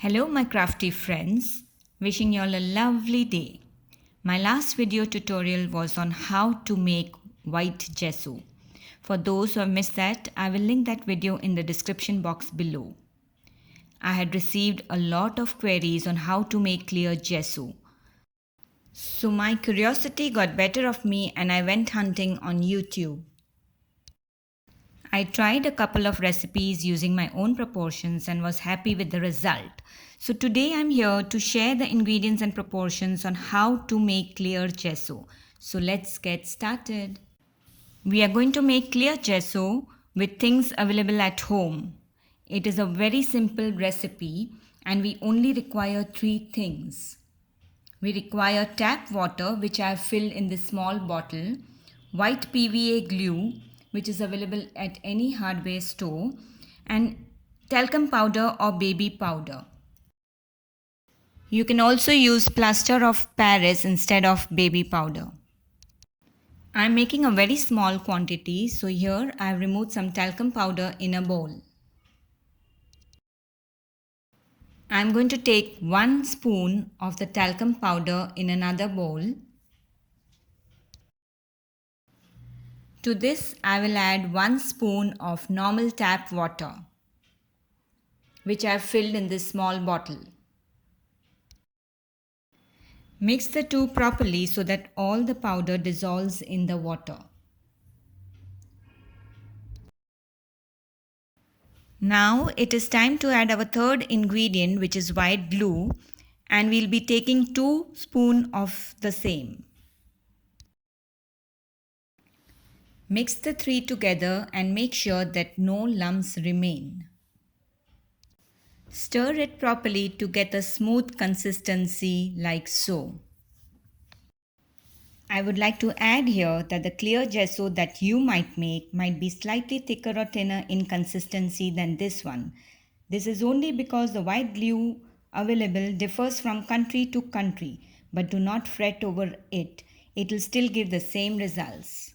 Hello my crafty friends, wishing you all a lovely day. My last video tutorial was on how to make white gesso. For those who have missed that, I will link that video in the description box below. I had received a lot of queries on how to make clear gesso. So my curiosity got better of me and I went hunting on YouTube. I tried a couple of recipes using my own proportions and was happy with the result. So today I'm here to share the ingredients and proportions on how to make clear gesso. So let's get started. We are going to make clear gesso with things available at home. It is a very simple recipe and we only require 3 things. We require tap water, which I have filled in this small bottle, white PVA glue, which is available at any hardware store, and talcum powder or baby powder. You can also use plaster of Paris instead of baby powder. I am making a very small quantity, so here I have removed some talcum powder in a bowl. I am going to take 1 spoon of the talcum powder in another bowl. To this, I will add 1 spoon of normal tap water, which I have filled in this small bottle. Mix the two properly so that all the powder dissolves in the water. Now it is time to add our third ingredient, which is white glue, and we'll be taking 2 spoons of the same. Mix the 3 together and make sure that no lumps remain. Stir it properly to get a smooth consistency like so. I would like to add here that the clear gesso that you might make might be slightly thicker or thinner in consistency than this one. This is only because the white glue available differs from country to country, but do not fret over it. It will still give the same results.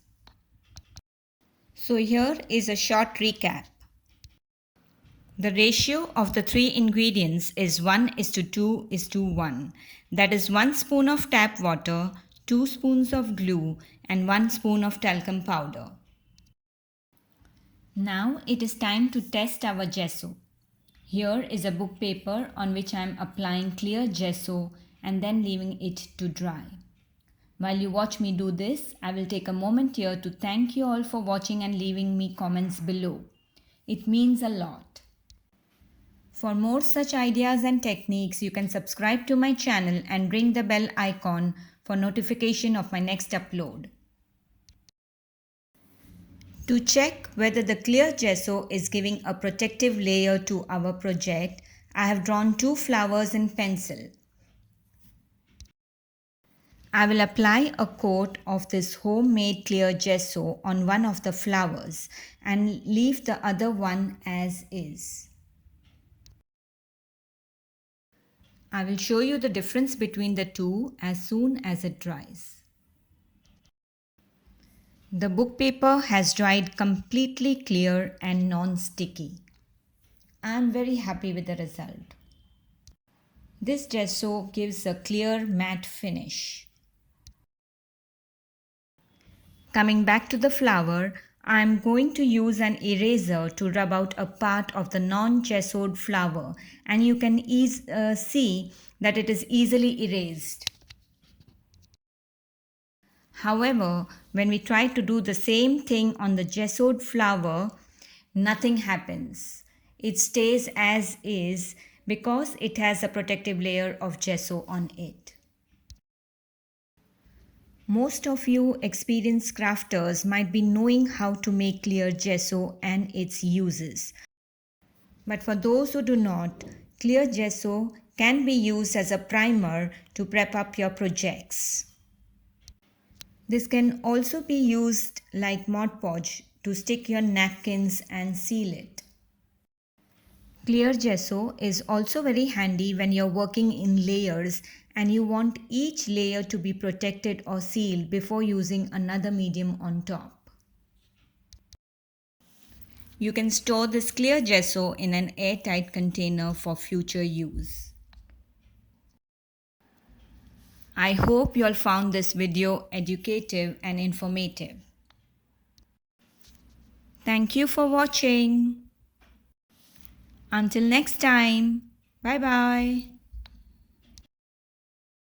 So here is a short recap. The ratio of the 3 ingredients is 1:2:1. That is 1 spoon of tap water, 2 spoons of glue and 1 spoon of talcum powder. Now it is time to test our gesso. Here is a book paper on which I am applying clear gesso and then leaving it to dry. While you watch me do this, I will take a moment here to thank you all for watching and leaving me comments below. It means a lot. For more such ideas and techniques, you can subscribe to my channel and ring the bell icon for notification of my next upload. To check whether the clear gesso is giving a protective layer to our project, I have drawn 2 flowers in pencil. I will apply a coat of this homemade clear gesso on one of the flowers and leave the other one as is. I will show you the difference between the two as soon as it dries. The book paper has dried completely clear and non-sticky. I am very happy with the result. This gesso gives a clear matte finish. Coming back to the flower, I am going to use an eraser to rub out a part of the non-gessoed flower, and you can see that it is easily erased. However, when we try to do the same thing on the gessoed flower, nothing happens. It stays as is because it has a protective layer of gesso on it. Most of you experienced crafters might be knowing how to make clear gesso and its uses. But for those who do not, clear gesso can be used as a primer to prep up your projects. This can also be used like Mod Podge to stick your napkins and seal it. Clear gesso is also very handy when you're working in layers and you want each layer to be protected or sealed before using another medium on top. You can store this clear gesso in an airtight container for future use. I hope you all found this video educative and informative. Thank you for watching. Until next time, bye bye.